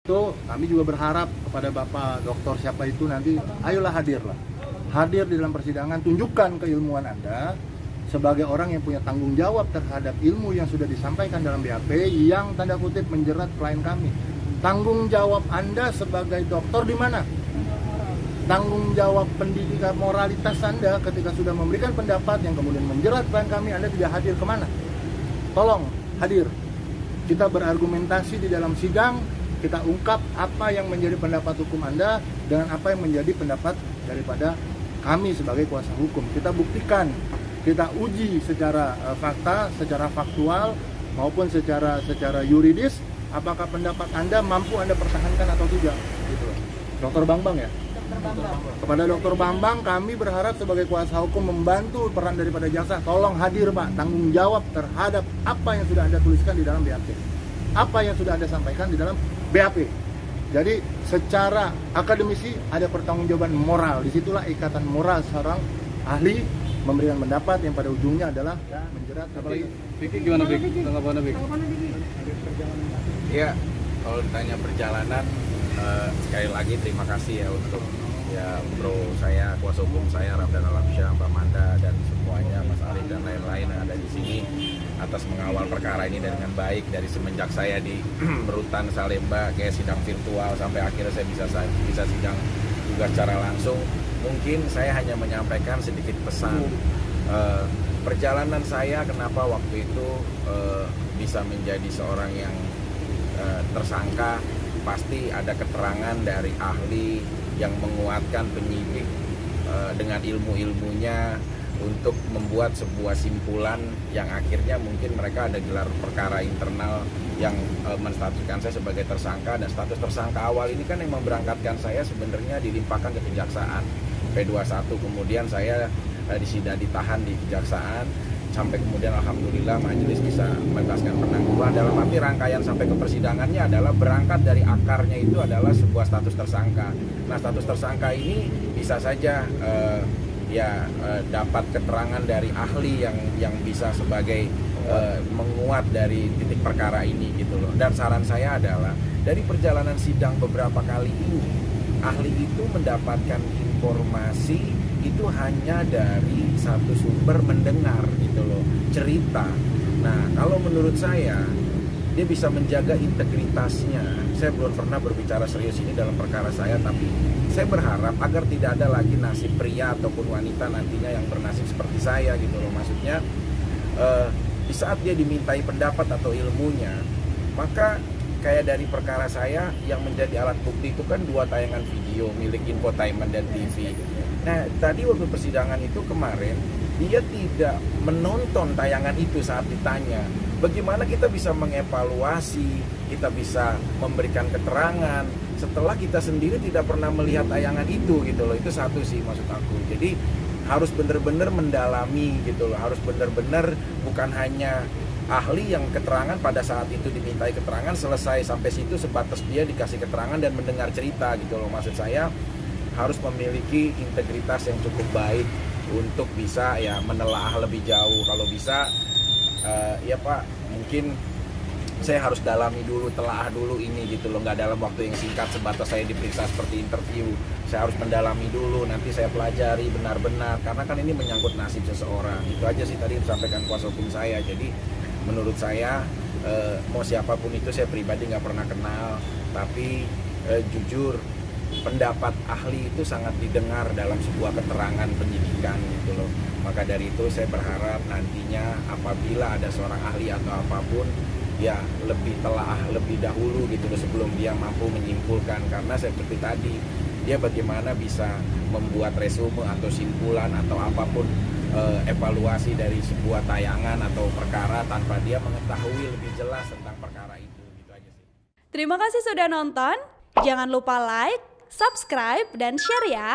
Itu kami juga berharap kepada Bapak Dokter siapa itu nanti, ayolah hadirlah. Hadir di dalam persidangan, tunjukkan keilmuan Anda sebagai orang yang punya tanggung jawab terhadap ilmu yang sudah disampaikan dalam BAP yang tanda kutip menjerat klien kami. Tanggung jawab Anda sebagai dokter di mana? Tanggung jawab pendidikan moralitas Anda ketika sudah memberikan pendapat yang kemudian menjerat klien kami, Anda tidak hadir kemana? Tolong hadir. Kita berargumentasi di dalam sidang, kita ungkap apa yang menjadi pendapat hukum Anda dengan apa yang menjadi pendapat daripada kami sebagai kuasa hukum. Kita buktikan, kita uji secara fakta, secara faktual maupun secara yuridis, apakah pendapat Anda mampu Anda pertahankan atau tidak. Gitu. Dr. Bambang ya? Kepada Dr. Bambang, kami berharap sebagai kuasa hukum membantu peran daripada jaksa. Tolong hadir Pak, tanggung jawab terhadap apa yang sudah Anda tuliskan di dalam BAP. Apa yang sudah Anda sampaikan di dalam BAP. Jadi secara akademisi ada pertanggungjawaban moral. Disitulah ikatan moral seorang ahli memberikan pendapat yang pada ujungnya adalah menjerat. Apalagi Vicky gimana Vicky? Tanggapannya Vicky? Ya, kalau ditanya perjalanan, sekali lagi terima kasih ya untuk bro saya, kuasa hukum saya Ramdan Alamsyah, Mbak Manda dan semuanya, Mas Arif dan lain-lain yang ada di sini atas mengawal perkara ini dengan baik dari semenjak saya di Rutan Salemba kayak sidang virtual sampai akhirnya saya bisa sidang juga secara langsung. Mungkin saya hanya menyampaikan sedikit pesan perjalanan saya kenapa waktu itu bisa menjadi seorang yang tersangka. Pasti ada keterangan dari ahli yang menguatkan penyidik dengan ilmu-ilmunya untuk membuat sebuah simpulan yang akhirnya mungkin mereka ada gelar perkara internal yang menstatuskan saya sebagai tersangka. Dan status tersangka awal ini kan yang memberangkatkan saya sebenarnya dilimpahkan ke kejaksaan P21, kemudian saya ditahan di kejaksaan sampai kemudian alhamdulillah majelis bisa membebaskan penangguhan. Dalam arti rangkaian sampai ke persidangannya adalah berangkat dari akarnya itu adalah sebuah status tersangka. Nah, status tersangka ini bisa saja dapat keterangan dari ahli yang bisa sebagai menguat dari titik perkara ini gitu loh. Dan saran saya adalah dari perjalanan sidang beberapa kali ini, ahli itu mendapatkan informasi itu hanya dari satu sumber mendengar gitu loh, cerita. Nah, kalau menurut saya dia bisa menjaga integritasnya. Saya belum pernah berbicara serius ini dalam perkara saya, tapi saya berharap agar tidak ada lagi nasib pria ataupun wanita nantinya yang bernasib seperti saya gitu loh. Maksudnya di saat dia dimintai pendapat atau ilmunya, maka kayak dari perkara saya yang menjadi alat bukti itu kan 2 tayangan video milik Infotainment dan TV. Nah, tadi waktu persidangan itu kemarin, dia tidak menonton tayangan itu saat ditanya. Bagaimana kita bisa mengevaluasi, kita bisa memberikan keterangan setelah kita sendiri tidak pernah melihat tayangan itu gitu loh. Itu satu sih maksud aku. Jadi harus benar-benar mendalami gitu loh. Harus benar-benar bukan hanya ahli yang keterangan pada saat itu dimintai keterangan, selesai sampai situ sebatas dia dikasih keterangan dan mendengar cerita gitu loh. Maksud saya harus memiliki integritas yang cukup baik untuk bisa ya menelaah lebih jauh. Kalau bisa ya Pak, mungkin saya harus dalami dulu, telaah dulu ini gitu loh, nggak dalam waktu yang singkat sebatas saya diperiksa seperti interview. Saya harus mendalami dulu, nanti saya pelajari benar-benar, karena kan ini menyangkut nasib seseorang. Itu aja sih tadi disampaikan kuasa hukum saya. Jadi menurut saya mau siapapun itu, saya pribadi nggak pernah kenal, tapi jujur pendapat ahli itu sangat didengar dalam sebuah keterangan penyidikan gitu loh. Maka dari itu saya berharap nantinya apabila ada seorang ahli atau apapun ya lebih telaah lebih dahulu gitu loh sebelum dia mampu menyimpulkan. Karena seperti tadi, dia bagaimana bisa membuat resume atau simpulan atau apapun evaluasi dari sebuah tayangan atau perkara tanpa dia mengetahui lebih jelas tentang perkara itu. Gitu aja sih. Terima kasih sudah nonton. Jangan lupa like, subscribe, dan share ya.